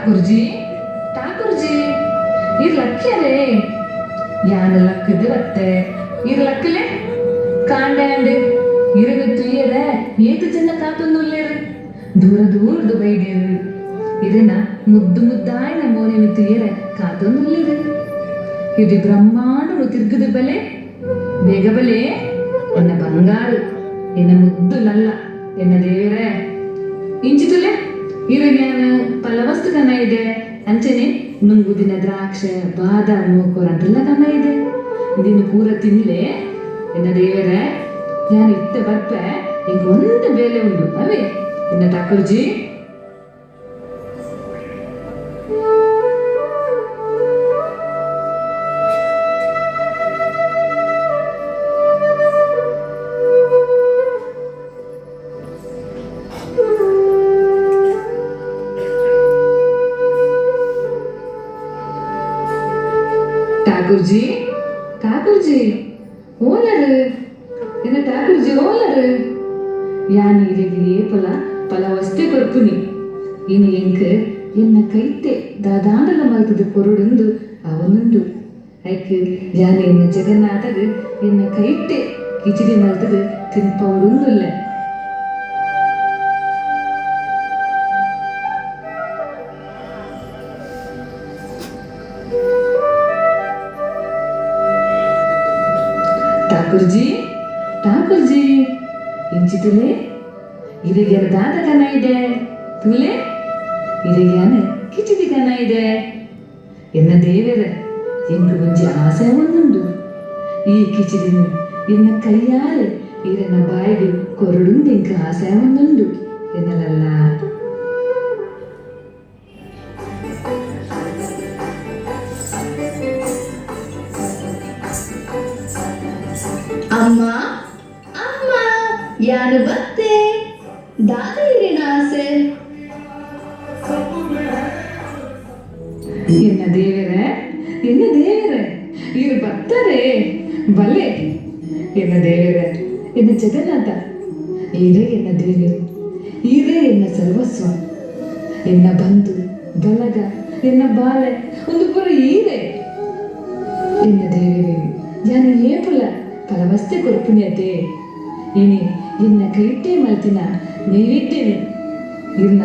ಠಾಕೂರ್ಜಿ ಠಾಕೂರ್ಜಿ ಇರ್ ಲಕ್ಕ್ಯರೇ ಯಾನ ಲಕ್ಕದ ಬತ್ತೆ ಇರ್ ಲಕ್ಕಲೆ ಕಾಂಡ್ಯಾಂಡ್ ಇರಗ ತುಯ್ಯರ ಏತು ಜನ ಕಾತೊಂದುಲ್ಲೇರು ದೂರ ದೂರದು ಬೈಡೇರು ಇದನ್ನ ಮುದ್ದು ಮುದ್ದಾಯಿನ ಮೋನಿನ ತುಯ್ಯರ ಕಾತೊಂದುಲ್ಲೇರು ಇದು ಬ್ರಹ್ಮಾಂಡ ತಿರ್ಗದ ಬಲೆ ಬೇಗ ಬಲೆ ಎನ್ನ ಬಂಗಾರು ಎನ್ನ ಮುದ್ದು ಲಲ್ಲ ಎನ್ನ ದೇವರೇ ಇಂಚಿತುಲೆ ಇರಗ್ಯಾನ ಪಲವಸ್ತು ಕನ ಇದೆ ಅಂಚನೆ ನುಂಗುದಿನ ದ್ರಾಕ್ಷೆ ಬಾದಾಮು ಕೊರಂತೆಲ್ಲ ಕನ ಇದೆ ಇದನ್ನು ಪೂರ ತಿನ್ಲೆ ಎನ್ನ ದೇವರೇ ഞാൻ ഇട്ട ಬರ್ಪ എനിക്ക് ಒಂದು ಬೇಲೆ ಉಂಟು ಅವೇ ಎನ್ನ ಠಾಕೂರ್ಜಿ ಠಾಕೂರ್ಜಿ ಠಾಕೂರ್ಜಿ ಓಲರು എന്നെ ഠാക്കൂർജി ഓലറ് ഞാൻ ഇരകിലേ പല വസ്തു കൊടുക്കുനി ഇനി എനിക്ക് എന്നെ കൈത്തെ ദാദാണ്ടല മൽത്തത് പൊരുടുಂದು ಅವನುಂಡು ಐക്ക് ഞാൻ എന്ന ജഗന്നാഥര് എന്നെ കൈത്തെ കിച്ചിടി മൽത്തത് തിൻപൗടുന്നില്ല ಠಾಕೂರ್ಜಿ ಠಾಕೂರ್ಜಿ ಇಂಚಿತುಲೆ ಇರಗ್ಯಾನ ದಾದ ಕನ ಇದೆ ತುಲೆ ಇರಗ್ಯಾನ ಕಿಚಿಡಿ ಕನ ಇದೆ ಎನ್ನ ದೇವರ ಎಂಕು ಒಂಜಿ ಆಸೆ ಒಂದುಂಡು ಈ ಕಿಚಿಡಿನು ಎನ್ನ ಕೈಯಾರೆ ಇರನ್ನ ಬಾಯಿಗೆ ಕೊರಡುಂದು ಎಂಕ ಆಸೆ ಒಂದುಂಡು ಎನ್ನಲಲ್ಲ ಅಮ್ಮ ಅಮ್ಮ ಯಾರು ಬತ್ತೆ ದಾದ ಇರೇನ ಆಸೆ ಎನ್ನ ದೇವರೇ ಇರು ಬರ್ತಾರೆ ಬಲೆ ಎನ್ನ ದೇವರೇ ಎನ್ನ ಜಗನ್ನಾಥ ಇರೇ ಎನ್ನ ದೇವರು ಇರೇ ಎನ್ನ ಸರ್ವಸ್ವ ಎನ್ನ ಬಂಧು ಬಲಗ ಎನ್ನ ಬಾಲೆ ಒಂದು ಪುರ ಈರೆ ಎನ್ನ ದೇವರೇ ನಾನು ಏಪುಲ ಪಲವಸ್ತೆ ಕೊರಪುಣ್ಯತೆ ಇನಿ ಎನ್ನ ಕೈಟೇ ಮಲ್ತಿನ ನೈವೇದ್ಯನೆ ಇರ್ನ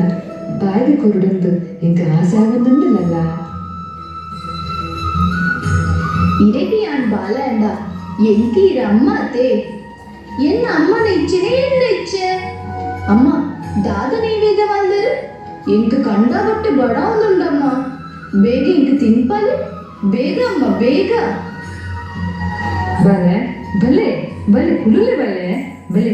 ಬಾಯಿಗೆ ಕೊರಡೊಂದು ಎಂಕ ಆಸೆ ಆಗೊಂದುಂಡಲ್ಲ ಇರಗಿ ಯಾನ್ ಬಾಲ ಅಂದ ಎಂಕಿ ಇರ ಅಮ್ಮ ಅತ್ತೆ ಎನ್ನ ಅಮ್ಮನ ಇಚ್ಛೆನೆ ಎನ್ನ ಇಚ್ಛೆ ಅಮ್ಮ ದಾದ ನೈವೇದ್ಯ ಬಂದರು ಎಂಕ ಕಂಡಾಗಟ್ಟೆ ಬಡ ಒಂದುಂಡಮ್ಮ ಬೇಗ ಎಂಕ ತಿನ್ಪಲೆ ಬೇಗ ಅಮ್ಮ ಬೇಗ ಬಲೆ ಬಲೆ ಬಲೆ ಕುಲುಲೆ ಬಲೆ ಬಲೆ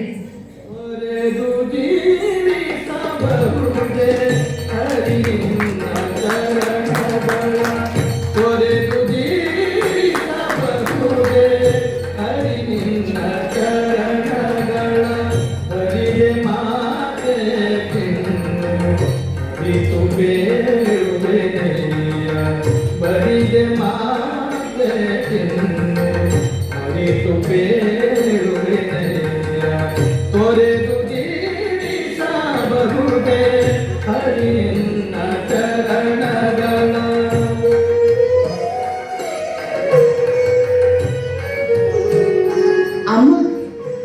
ಅಮ್ಮ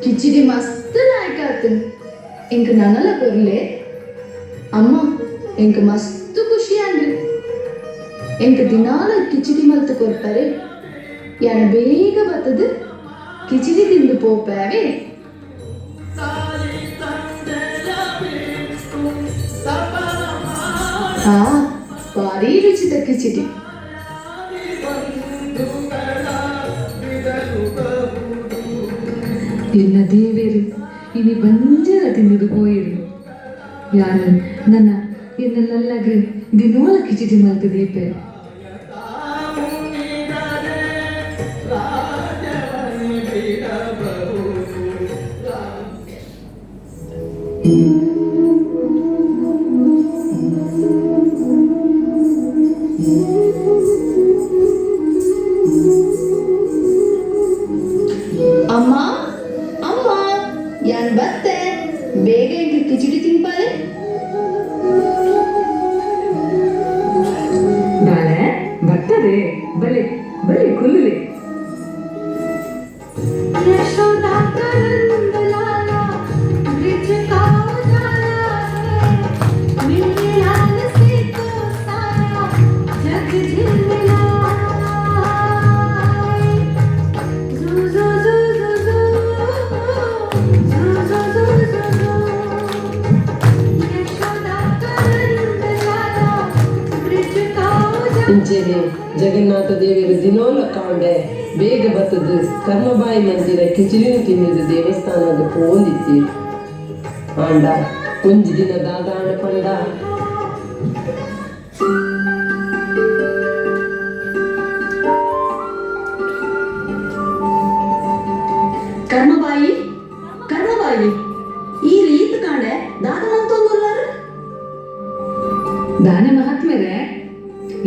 ಕಿಚಿಡಿ ಮಸ್ತ್ ಲಾಯ್ಕ ಆತು ಎಂಕ ನನಲ ಕೊರ್ಲೆ ಅಮ್ಮ ಎಂಕ ಮಸ್ತ್ ಖುಷಿ ಅಂದ್ರಿ ಎಂಕ ದಿನಾಲ ಕಿಚಿಡಿ ಮಲ್ತ ಕೊಡ್ತಾರೆ ಯಾನ ಬೇಗ ಬರ್ತದ ಕಿಚಿಡಿ ತಿಂದು ಪೋಪಾವೆ ಆ ಭಾರಿ ರುಚಿತ ಕಿಚಿಡಿ ಎನ್ನ ದೇವೇರು ಇನಿ ಬಂಜರ ತಿಂದಿದು ಪೋಯಿರು ಯಾನು ನನ್ನ ಎನ್ನಲ್ಲಗೆ ದಿನೋಲ ಕಿಚಿಡಿ ಮಲ್ತ ದೀಪೆ ಅಮ್ಮ ಅಮ್ಮ ಯಾನ್ ಬತ್ತೆ ಬೇಗ ಎಂಕ ಕಿಚಿಡಿ ತಿನ್ಪಾಲೆ ರೇ ಬಲೆ ಬಲೆ ಕುಲ್ಲುಲೆ यशोदा का नंद लाला ब्रिज का उजाला है मिलने लाल से तो सारा जग झिलमिलाए जू जू जू जू जू जू जू जू जू यशोदा का नंद लाला ब्रिज का उजाला ಇಂಚೆನೆ ಜಗನ್ನಾಥ ದೇವರ ದಿನೋಲ ಕಾಂಡೆ ಬೇಗ ಬತ್ತದು ಕರ್ಮಬಾಯಿ ಮಂದಿರ ಕಿಚಿಲಿನ ತಿನ್ನಿದ ದೇವಸ್ಥಾನದ ಪೋಂದಿತ್ತಿ ಆಂಡ ಒಂಜಿ ದಿನ ದಾದಾಂಡ ಪಂಡ ಕರ್ಮಬಾಯಿ ಕರ್ಮಬಾಯಿ ಈ ರೀತಿ ಕಾಣೆ ದಾದನಂತೊಂದುಲ್ಲಾರು ದಾನ ಮಹಾತ್ಮೆರೆ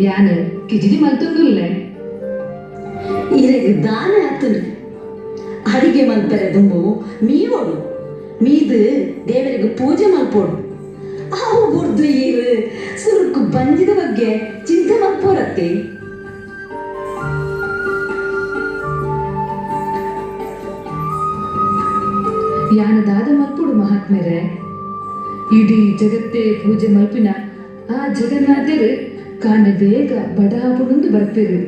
ಯಾನು ಕಿಜಿಡಿ ಮಲ್ತೊಂದುಲ್ಲೆ ಇರೆಗ್ ದಾನ ಆತನು ಅಡಿಗೆ ಮಲ್ಪರೆ ದುಂಬು ಮೀವೋಡು ಮೀದು ದೇವರಿಗೆ ಪೂಜೆ ಮಲ್ಪೋಡು ಅವು ಬುರ್ದು ಈರು ಸುರುಕು ಬಂದಿದ ಬಗ್ಗೆ ಚಿಂತೆ ಮಲ್ಪೋರತ್ತೆ ಯಾನು ದಾದ ಮಲ್ಪುಡು ಮಹಾತ್ಮೆರೆ ಇಡೀ ಜಗತ್ತೇ ಪೂಜೆ ಮಲ್ಪಿನ ಆ ಜಗನ್ನಾಥರು ಕಾಣ ಬೇಗ ಬಡಾಪುಣಂದು ಬರ್ಪೇರು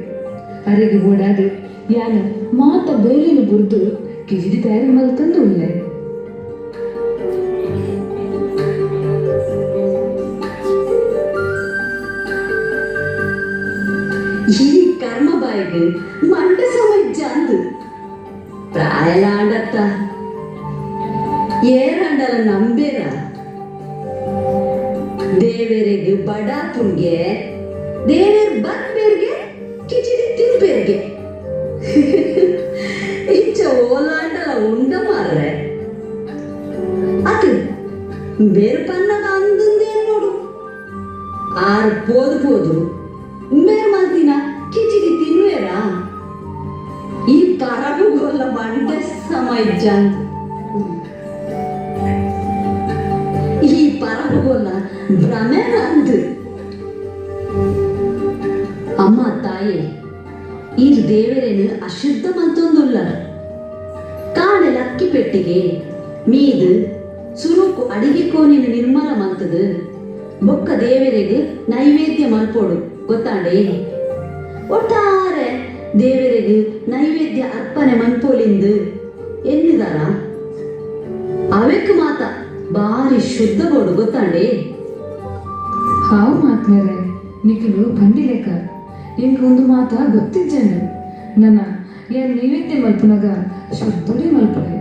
ಅರೆಗೆ ಓಡಾದು ಯಾನು ಮಾತ ಬೇಲಿನ ಬುರ್ದು ಕಿಜಿಡಿ ತಯಾರಿ ಮಲ್ತಂದು ಉಳ್ಳೆ ಈ ಕರ್ಮಬಾಯಿಗೆ ಮಂಡ ಸಮಜ್ಜ ಅಂದು ಪ್ರಾಯಲಾಂಡತ್ತ ಏರಂಡಲ ನಂಬೇರ ದೇವರಿಗೆ ಬಡಾಪುನ್ಗೆ ದೇವರ ಬಂದ್ಬೇರ್ಗೆ ಕಿಚಿಡಿ ತಿನ್ಬೇರ್ಗೆ ಇಂಚ ಓಲಾಂಡಲ ಉಂಡ ಮಾರ್ರೆ ಅದು ಬೇರೆ ಪನ್ನಗ ಅಂದಂದೇ ನೋಡು ಆರು ಪೋದು ಬೇರೆ ಮಲ್ತಿನ ಕಿಚಿಡಿ ತಿನ್ವೇರಾ ಈ ಪರಬುಗೋಲ ಬಂಡ ಸಮಜ್ಜ ಅಂತ ಈ ಪರಬುಗೋಲ ಭ್ರಮೆರ ಅಂದು ಅಮ್ಮ ತಾಯಿ ಇರ್ ದೇವರೇನು ಅಶುದ್ಧ ಮಂತೊಂದುಲ್ಲ ಕಾಣೆ ಲಕ್ಕಿ ಪೆಟ್ಟಿಗೆ ಮೀದು ಸುರುಕು ಅಡಿಗೆ ಕೋಣಿನ ನಿರ್ಮಲ ಮಂತದು ಬೊಕ್ಕ ದೇವರಿಗೆ ನೈವೇದ್ಯ ಮಲ್ಪೋಡು ಗೊತ್ತಾಂಡೆ ಒಟ್ಟಾರೆ ದೇವರಿಗೆ ನೈವೇದ್ಯ ಅರ್ಪಣೆ ಮನ್ಪೋಲಿಂದು ಎನ್ನಿದಾರ ಅವೆಕ್ ಮಾತ ಬಾರಿ ಶುದ್ಧ ಬೋಡು ಗೊತ್ತಾಂಡೆ ಹಾವು ಮಾತ್ಮೇರೆ ನಿಖಲು ಬಂದಿಲೆಕ ಇಂಕ ಒಂದು ಮಾತ ಗೊತ್ತಿಜ್ಜನು ನನ್ನ ಯಾರು ನೈವೇದ್ಯ ಮಲ್ಪುನಗ ಶುದ್ಧಡಿ ಮಲ್ಪುನೆ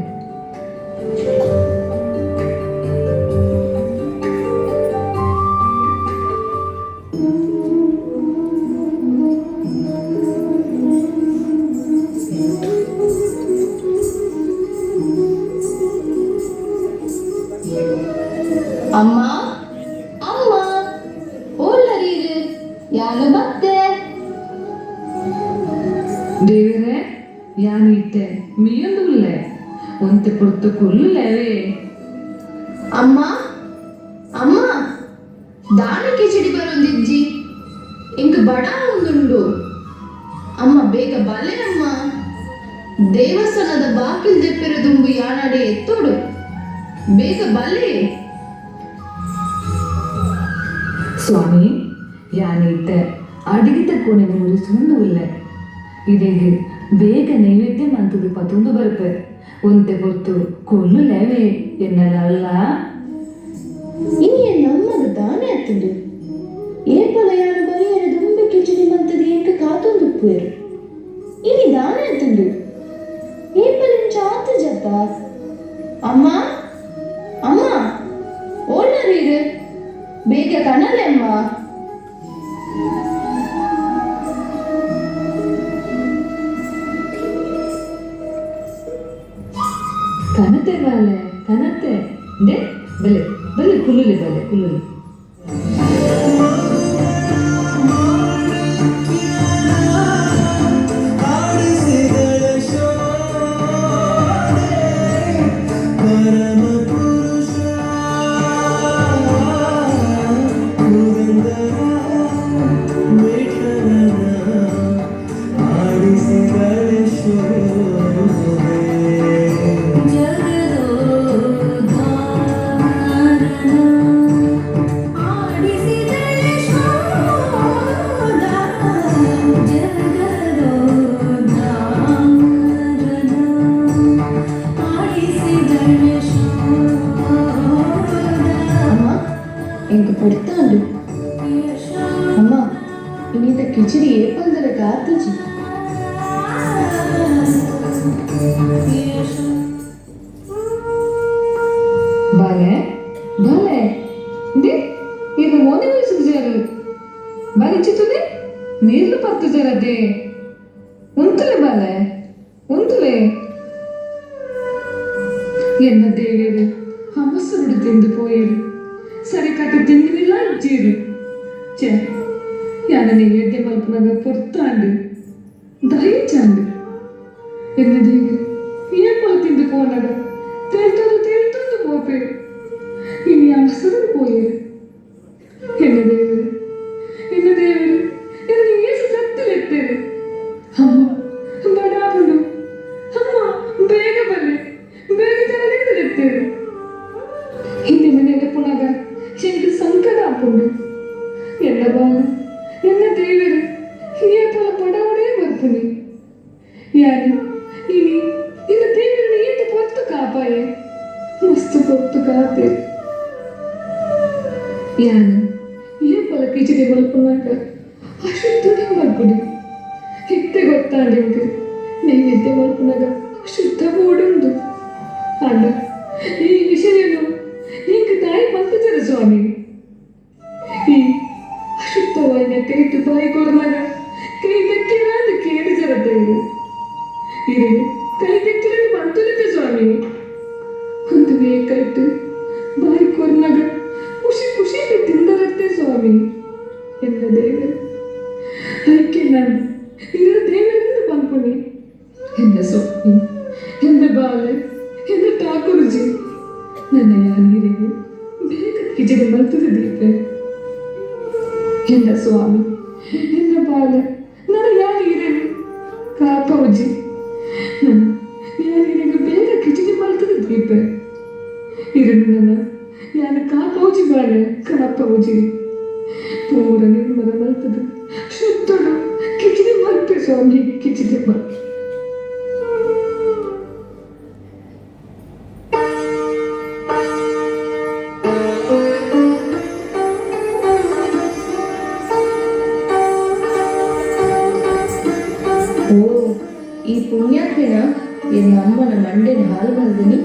ಅಮ್ಮ ಅಮ್ಮ ಓಲ್ಲರೀರು ಯಾನು ಬತ್ತೆ ದೇವರೇ ಯಾನು ಇತ್ತೆ ಮೀಯೊಂದು ಉಳ್ಳೆ ಒಂತೆ ಪೊರ್ತು ಕುಲ್ಲುಲೇವೇ ಅಮ್ಮ ಅಮ್ಮ ದಾನ ಕಿಚಡಿ ಬರೊಂದಿಜ್ಜಿ ಇಂಕ ಬಡ ಒಂದುಂಡು ಅಮ್ಮ ಬೇಗ ಬಲೆ ಅಮ್ಮ ದೇವಸ್ಥಾನದ ಬಾಕಿಲ್ ದೆಪ್ಪೆರದುಂಬು ಯಾನಡೆ ಎತ್ತೋಡು ಬೇಗ ಬಲೆ ಸ್ವಾಮಿ ಯಾನಿತ್ತೆ ಅಡಿಗಿತ ಕೋಣೆಗೆ ಮುರಿಸೊಂದು ಉಳ್ಳೆ ಇದೆಗೆ ಬೇಗ ನೈವೇದ್ಯ ಮಂತದು ಪತೊಂದು ಬರ್ಪೆ ಒಂತೆ ಪೊರ್ತು ಕೊಲ್ಲುಲೇವೇ ಎನ್ನಲಲ್ಲ ಇನಿಯ ನಮ್ಮಗ ದಾನ ಎತ್ತುಂಡು ಏಪಲ ಯಾನ ಬರಿಯರ ದುಂಬೆ ಕಿಚಡಿ ಮಂತದ ಏಕ ಕಾತೊಂದು ಪುಯರು ಇನಿ ದಾನ ಎತ್ತುಂಡು ಏಪಲ ಇಂಚ ಆತ ಜಪ್ಪ ಅಮ್ಮ ಅಮ್ಮ ಓಲ್ಲರೀರು ಬೇಗ ಕಣಲೆ ಅಮ್ಮ ಕನತೆ ಬಾಲೆ ಕನತೆ ದೇ ಬಲೆ ಬಲೆ ಕುಲ್ಲುಲಿ ಬಲೆ ಕುಲ್ಲುಲಿ ಎಂಕ್ ಪುಡ್ತಾಂಡು ಅಮ್ಮ ಇನ್ನಿತ ಕಿಚಡಿ ಏಪಲ್ದರ ಕಾತಜಿ ಬಾಲೆ ಬಾಲೆ ದೇ ಇದು ಮೋನೆ ವಯಸ್ಸು ಜಾರು ಬಾರಿ ಚಿತ್ತುದೆ ನೀರ್ಲು ಪತ್ತು ಜರದೆ ಉಂತಲೆ ಬಾಲೆ ಉಂತಲೆ ಎನ್ನ ದೇವೇರು ಅವಸರುಡು ತಿಂದು ಪೋಯರು ಸರಿ ಕಟ್ಟು ತಿಂದಿನಿಲ್ಲ ಇಜ್ಜೀರು ಛೆ ಯಾನ ನೈವೇದ್ಯ ಮಲ್ಪನಾಗ ಪುರ್ತಾಂಡು ದಯಚಾಂಡು ಎನ್ನ ದೇವೇರು ಏಪಲ ತಿಂದು ಪೋನಾಗ ತೇಳ್ತೊಂದು ಪೋಪೇರು ಇನ್ನು ಅವಸರುಡು ಪೋಯರು ಎನ್ನ ದೇವೇರು ಎನ್ನ ಏಸು ಸತ್ತಿಲೆತ್ತೇರು ಅಮ್ಮ ಬಡಾಪುಡು ಅಮ್ಮ ಬೇಗ ಬಲ್ಲೆ ಬೇಗ ತರಲಿದ್ದೆತ್ತೇರು ಹಿಂದಿನ ನೆನಪುನಾಗ ಎಂಟು ಸಂಕಟ ಆಪುಂಡು ಎನ್ನ ಬಾಲ ಎನ್ನ ದೇವರು ಏಪಲ ಪಡವಡೇ ಬರ್ಪುನಿ ಯಾರು ಇನಿ ಇನ್ನ ದೇವರನ್ನ ಏತು ಪೊತ್ತು ಕಾಪಾಯೆ ಮಸ್ತು ಪೊತ್ತು ಕಾಪೆ ಯಾನು ಏಪಲ ಕಿಚಡಿ ಮಲ್ಪುನಾಗ ಅಶುದ್ಧನೇ ಮಲ್ಪುಡಿ ಹಿತ್ತೆ ಗೊತ್ತಾಂಡು ನೈವೇದ್ಯ ಮಲ್ಪುನಾಗ ಶುದ್ಧ ಓಡುಂಡು ಅಂಡ ಈ ವಿಷಯನು ಇಂಕ ತಾಯಿ ಪಂಕಜರ ಸ್ವಾಮಿ ಈ ಅಶುದ್ಧವಾದ ಕೈತು ಬಾಯಿ ಕೊರ್ನಾಗ ಕೈ ದಕ್ಕಿರಾದ ಕೇಳಿ ಜರದೇವು ಇರು ಕೈ ದಕ್ಕಿರ ಬಂತುಲಿತ ಸ್ವಾಮಿ ಒಂದು ಕೈತು ಬಾಯಿ ಕೊರ್ನಾಗ ಖುಷಿ ತಿಂದರತ್ತೆ ಸ್ವಾಮಿ ಎನ್ನ ದೇವರು ಐಕೆ ನಾನು ಇರ ದೇವರಿಂದ ಬಂದ್ಪುಣಿ ಎನ್ನ ಸ್ವಾಮಿ ಎನ್ನ ಬಾಲೆ ಎನ್ನ ಠಾಕೂರ್ಜಿ ನನ್ನ ಯಾರಿಗೂ ಬೇಗ ಕಿಚಡಿ ಮಲ್ತದ ದೀಪೆ ಎನ್ನ ಸ್ವಾಮಿ ಎನ್ನ ಬಾಲ ನನ್ನ ಯಾರಿಗಿರಲಿ ಕಾಪೌಜಿ ನನ್ನ ಯಾರಿಗೂ ಬೇಗ ಕಿಚಡಿ ಮಲ್ತದ ದೀಪೆ ಇರಲು ನನ್ನ ಯಾನ ಕಾಪೌಜಿ ಬಾಳೆ ಕಾಪೌಜಿ ಪೂರ ನಿರ್ಮಲ ಮಲ್ತದ ಶುದ್ಧಡು ಕಿಚಡಿ ಮಲ್ಪೆ ಸ್ವಾಮಿ ಕಿಚಡಿ ಮಲ್ಪೆ ಓ ಈ ಪುಣ್ಯಾತ್ಮೆನ ಎನ್ನ ಅಮ್ಮನ ಮಂಡೆನ ಹಾಲು ಬಂದಿನಿ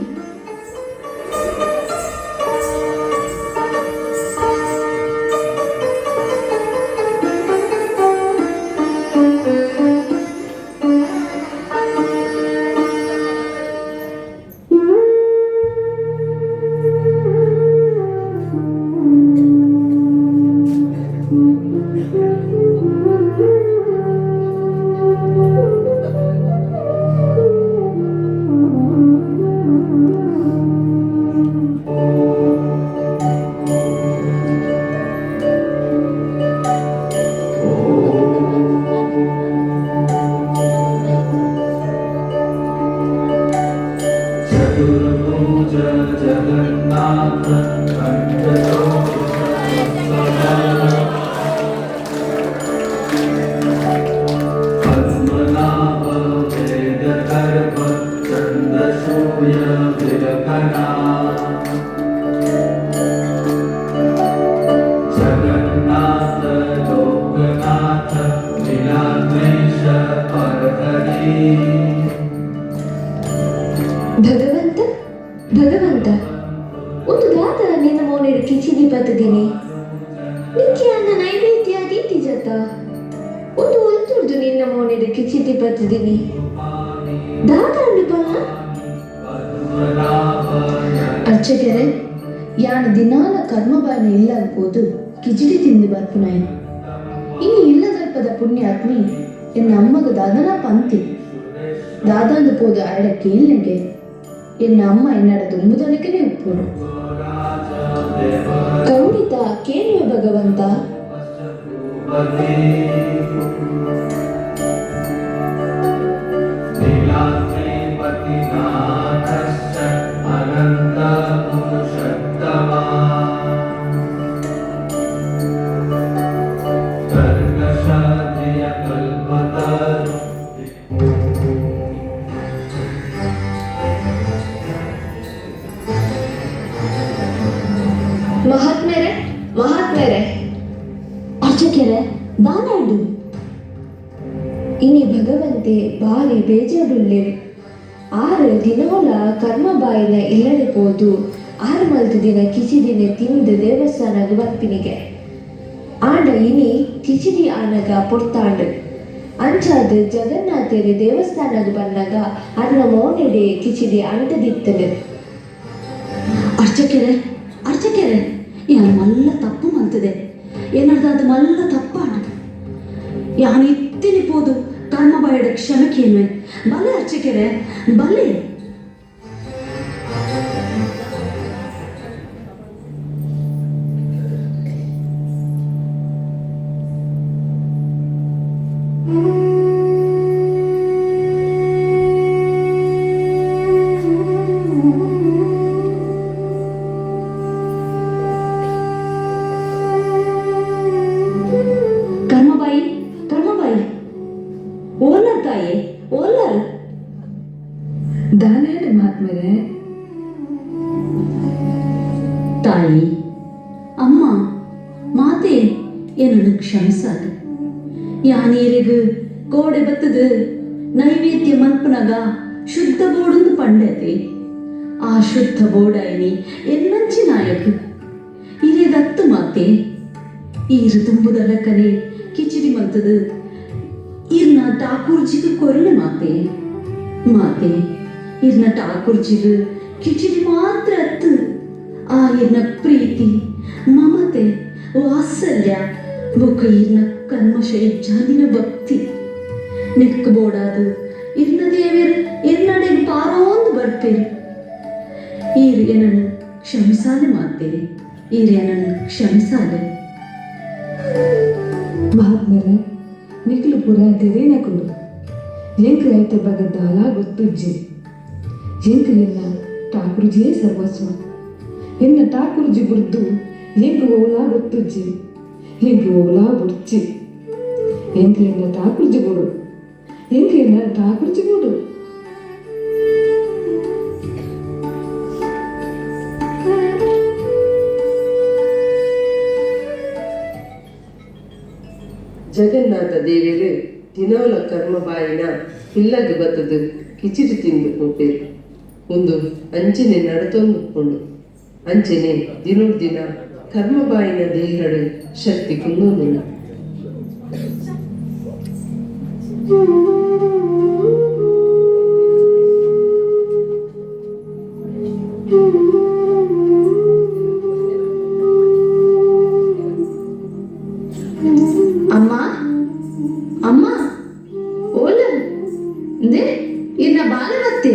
ಭಗವಂತ ಭಗವಂತ ಒಂದು ದಾತ ನಿನ್ನ ಮೋನೆಡು ಕಿಚಿಡಿ ಬತ್ತದಿನಿ ನಿಕ್ಕೆ ಅನ್ನ ನೈವೇದ್ಯ ದೀತಿ ಜತ ಒಂದು ಉಲ್ತುರ್ದು ನಿನ್ನ ಮೋನೆಡು ಕಿಚಿಡಿ ಬತ್ತದಿನಿ ದಾತ ಅಂಡು ಬಲ್ಲ ಅರ್ಚಕರೇ ಯಾನ ದಿನಾಲ ಕರ್ಮಬಾನ ಇಲ್ಲ ಅನ್ಕೋದು ಕಿಚಿಡಿ ತಿಂದು ಬರ್ಪುನಾಯಿ ಇನ್ನು ಇಲ್ಲದಲ್ಪದ ಪುಣ್ಯಾತ್ಮಿ ಎನ್ನ ಅಮ್ಮಗ ದಾದನ ಪಂತಿ ದಾದಾಂದು ಪೋದು ಆಡಕ್ಕೆ ಇಲ್ಲಂಗೆ ಎನ್ನ ಅಮ್ಮ ಎನ್ನಡ ತುಂಬುದನಕ್ಕೆ ಉಪ್ಪುಡು ಖಂಡಿತ ಕೇಳುವ ಭಗವಂತ ಮಹಾತ್ಮೇರೆ ಮಹಾತ್ಮರೇ ಅರ್ಚಕರೇ ದಾನ ಉಂಡು ಇನಿ ಭಗವಂತೆ ಬಾರಿ ಬೇಜಾರುಳ್ಳೇರು 6 ದಿನೋಲ ಕರ್ಮ ಬಾಯಿನ ಇಲ್ಲಡೆ ಪೋದು 6 ಮಲ್ತು ದಿನ ಕಿಚಿದಿನ ತಿಂದು ದೇವಸ್ಥಾನಗ ಬರ್ಪಿನಿಗೆ ಆಂಡ ಇನಿ ಕಿಚಿಡಿ ಆನಗ ಪೊರ್ತಾಂಡು ಅಂಚಾದ ಜಗನ್ನಾಥೇರಿ ದೇವಸ್ಥಾನಗ ಬಂದಾಗ ಅರ್ನ ಮೋನೆಡೆ ಕಿಚಿಡಿ ಅಂಟದಿತ್ತನು. ಅರ್ಚಕರೇ ಅರ್ಚಕರೇ ಯಾನ್ ಮಲ್ಲ ತಪ್ಪು ಮಂತದೆ ಏನಾರ್ದು ಅದು ಮಲ್ಲ ತಪ್ಪಾಣ ಯಾನ್ ಇತ್ತಿನಿ ಪೋದು ಕರ್ಮ ಬಾಯಡ ಕ್ಷಮಕೇನು ಬಲೆ ಅರ್ಚಕರೇ ಬಲೆ. ಓಲರ್ ತಾಯಿ ಓಲರ್ ದಾನೇಡು ಮಹಾತ್ಮರೇ ತಾಯಿ ಅಮ್ಮ ಮಾತೆ ಏನನ್ನು ಕ್ಷಮಿಸಾದು ಯಾನೀರಿಗ ಕೋಡೆ ಬತ್ತದು ನೈವೇದ್ಯ ಮಲ್ಪನಾಗ ಶುದ್ಧ ಬೋಡೊಂದು ಪಂಡತೆ ಆ ಶುದ್ಧ ಬೋಡಾಯಿನಿ ಎನ್ನಂಚಿ ನಾಯಕ ಇರೇ ದತ್ತು ಮಾತೆ ಈರು ತುಂಬುದ ಲೆಕ್ಕನೆ ಕಿಚಿಡಿ ಮಂತದು ಇರ್ನ ಠಾಕೂರ್ಜಿಗೆ ಕೊರಲೆ ಮಾತೆ ಮಾತೆ ಇರ್ನ ಠಾಕೂರ್ಜಿಗೆ ಕಿಚಿಡಿ ಮಾತ್ರ ಅತ್ತು ಆ ಇರ್ನ ಪ್ರೀತಿ ಮಮತೆ ವಾತ್ಸಲ್ಯ ಬೊಕ್ಕ ಇರ್ನ ಕಲ್ಮಶ ಜಾದಿನ ಭಕ್ತಿ ನಿಕ್ಬೋಡಾದು ಇರ್ನ ದೇವರು ಎನ್ನಡೆಗೆ ಪಾರೋಂದು ಬರ್ಪೇರು ಈರು ಏನನ್ನು ಕ್ಷಮಿಸಾಲೆ ಮಾತೆ ಈರು ಏನನ್ನು ಕ್ಷಮಿಸಾಲೆ. ಮಹಾತ್ಮರೇ ನಿಕ್ಲು ಪುರ ತೆರೇನಕುಲು ಎಂಕ್ ಐತ ಬಗದ್ದಾಲ ಗೊತ್ತುಜ್ಜಿ ಎಂಕ್ ಎನ್ನ ಠಾಕೂರ್ಜಿಯೇ ಸರ್ವಸ್ವ ಎನ್ನ ಠಾಕೂರ್ಜಿ ಬುರ್ದು ಎಂಕ್ ಓಲಾ ಗೊತ್ತುಜ್ಜಿ ಎಂಕ್ ಓಲಾ ಬುರ್ಚಿ ಎಂಕ್ ಎನ್ನ ಠಾಕೂರ್ಜಿ ಕೊಡು ಎಂಕ್ ಎನ್ನ ಠಾಕೂರ್ಜಿ ಕೊಡು. ಜಗನ್ನಾಥ ದೇವಿರು ದಿನೋಲ ಕರ್ಮ ಬಾಯಿನ ಇಲ್ಲಗೆ ಬತ್ತದು ಕಿಚಿಡಿ ತಿಂದು ಹೋಗ್ಬೇರು ಒಂದು ಅಂಚನೆ ನಡತೊಂದುಕೊಂಡು ಅಂಚನೆ ದಿನೋಡ್ ದಿನ ಕರ್ಮ ಬಾಯಿನ ದೇಹಡು ಶಕ್ತಿ ಕುಂದೋದಿಲ್ಲ. ಅಮ್ಮ ಅಮ್ಮ ಓಲ ನೇ ಇನ್ನ ಬಾಲ ಮತ್ತೆ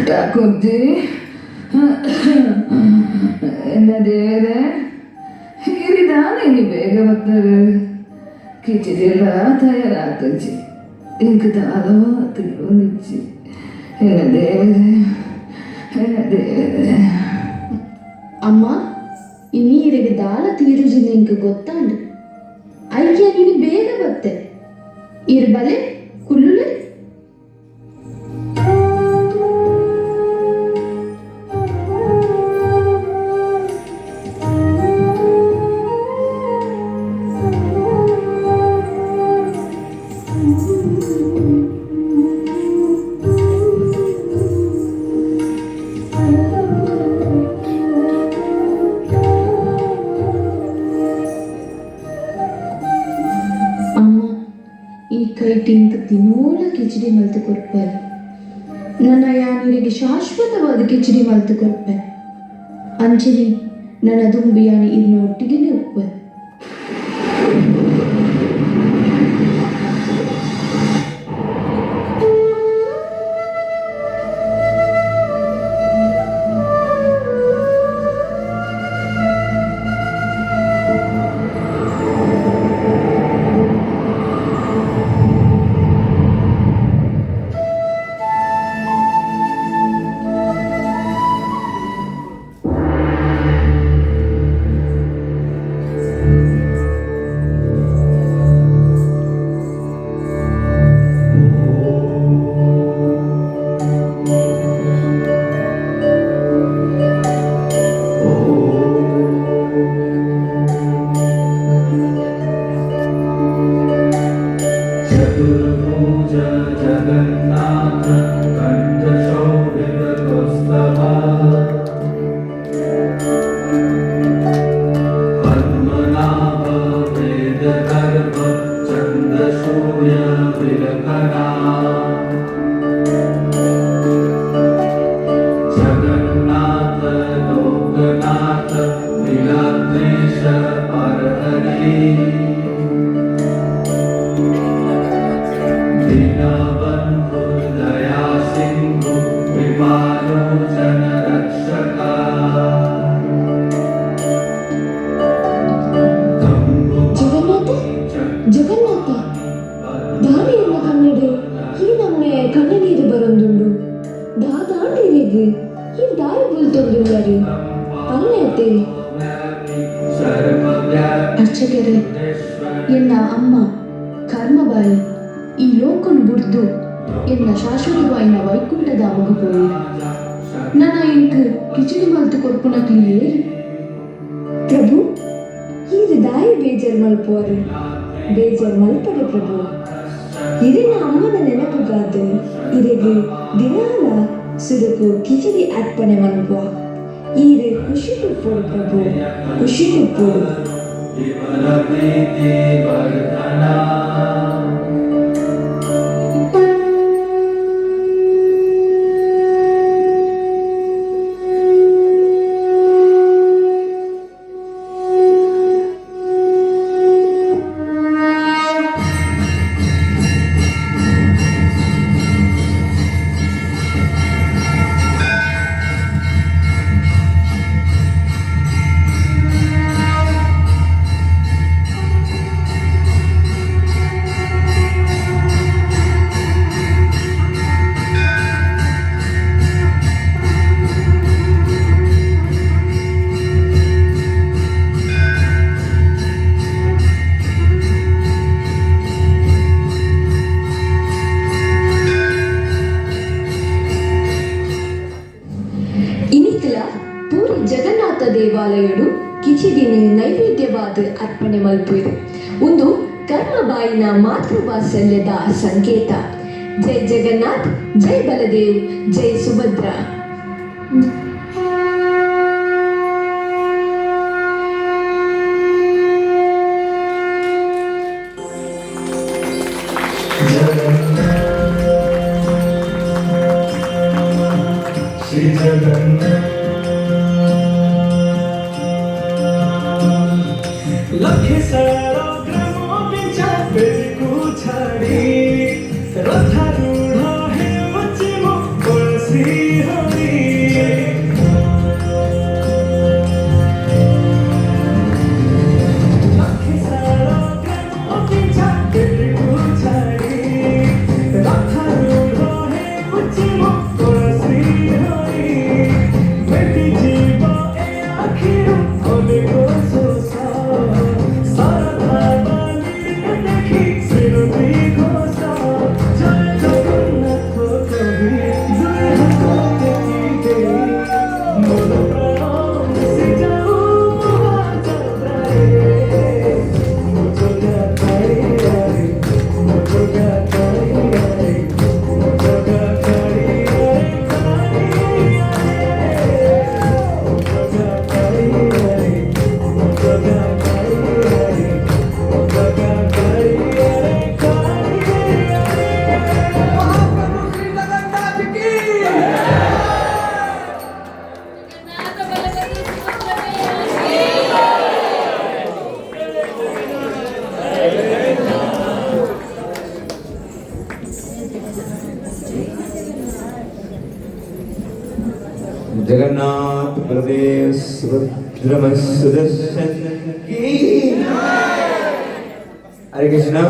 ಠಾಕೂರ್ಜಿ ಎನ್ನ ದೇವರೇ ಹಿರಿದಾನೆ ನೀ ಬೇಗ ಬರ್ತದೆ ಕಿಚಿಡಿ ಎಲ್ಲ ತಯಾರಾತಜ್ಜಿ ಇಂಕ ದಾದೋ ತಿರುಗಿಚ್ಚಿ ಎನ್ನ ದೇವರೇ ಎನ್ನ ದೇವರೇ. ಅಮ್ಮ ಈ ನೀರಿಗೆ ದಾಳ ತೀರುಜಿನ ಇಂಕ ಗೊತ್ತಾಂಡು ಐಕ್ಯ ನೀನು ಬೇಗ ಬತ್ತೆ ಇರ್ಬಲೆ ಕುಲ್ಲುಲೆ. ಕೈಟಿಂತ ದಿನೋಲ ಕಿಚಡಿ ಮಲ್ತು ಕೊಡ್ಪೆ ನನ್ನ ಯಾನಿರಿಗೆ ಶಾಶ್ವತವಾದ ಕಿಚಡಿ ಮಲ್ತು ಕೊಡ್ಪೆ ಅಂಚಿನಿ ನನ್ನ ದುಂಬಿ ಯಾನಿ ಇನ್ನು ಒಟ್ಟಿಗೆ ಉಪ್ಪೆ. ತೊಂದುಳ್ಳರಿ ಅಲ್ಲೈತೆ ಅರ್ಚಕರೇ ಎನ್ನ ಅಮ್ಮ ಕರ್ಮಬಾಯಿ ಈ ಲೋಕನು ಬುಡ್ದು ಎನ್ನ ಶಾಶ್ವತವಾಯಿನ ವೈಕುಂಠಧಾಮಗ ಪೋಯಿ ನನ್ನ ಇಂಕ್ ಕಿಚಡಿ ಮಲ್ತು ಕೊರ್ಪುನ ಕ್ಲಿಯರ್ ಪ್ರಭು ಇದು ದಾಯಿ ಬೇಜಾರ್ ಮಲ್ಪುವರು ಬೇಜಾರ್ ಮಲ್ಪಡೆ ಪ್ರಭು ಇರಿನ ಅಮ್ಮನ ನೆನಪುಗಾದು ಇರೆಗೆ ದಿನಾಲ ಸುರುಕು ಕಿಚಡಿ ಅರ್ಪಣೆ ಮಲ್ಪುವ ಈರೆ ಖುಷಿ ಕೊಡ್ಪೋಡು ಪ್ರಭು ಖುಷಿ ಕೊಡ್ಪೋಡು ಇನಿಕಲ ಪೂರಿ ಜಗನ್ನಾಥ ದೇವಾಲಯಡು ಕಿಚಿಡಿನ ನೈವೇದ್ಯವಾದ ಅರ್ಪಣೆ ಮಲ್ಪುವೆ ಒಂದು ಕರ್ಮಬಾಯಿನ ಮಾತೃವಾತ್ಸಲ್ಯದ ಸಂಕೇತ. ಜೈ ಜಗನ್ನಾಥ್, ಜೈ ಬಲದೇವ್, ಜೈ ಸುಭದ್ರಾ. लखे सारा ग्रामों में जाते कुछाड़ी रथा रूढ़ा है बच्चे वो बरसी हरी लखे सारा ग्रामों में जाते कुछाड़ी रथा रूढ़ा है बच्चे वो बरसी हरी बेटी जीवा ए आखिर होने को सोसा जगन्नाथ प्रदेश सुभद्रम सुदर्शन की हरे कृष्णा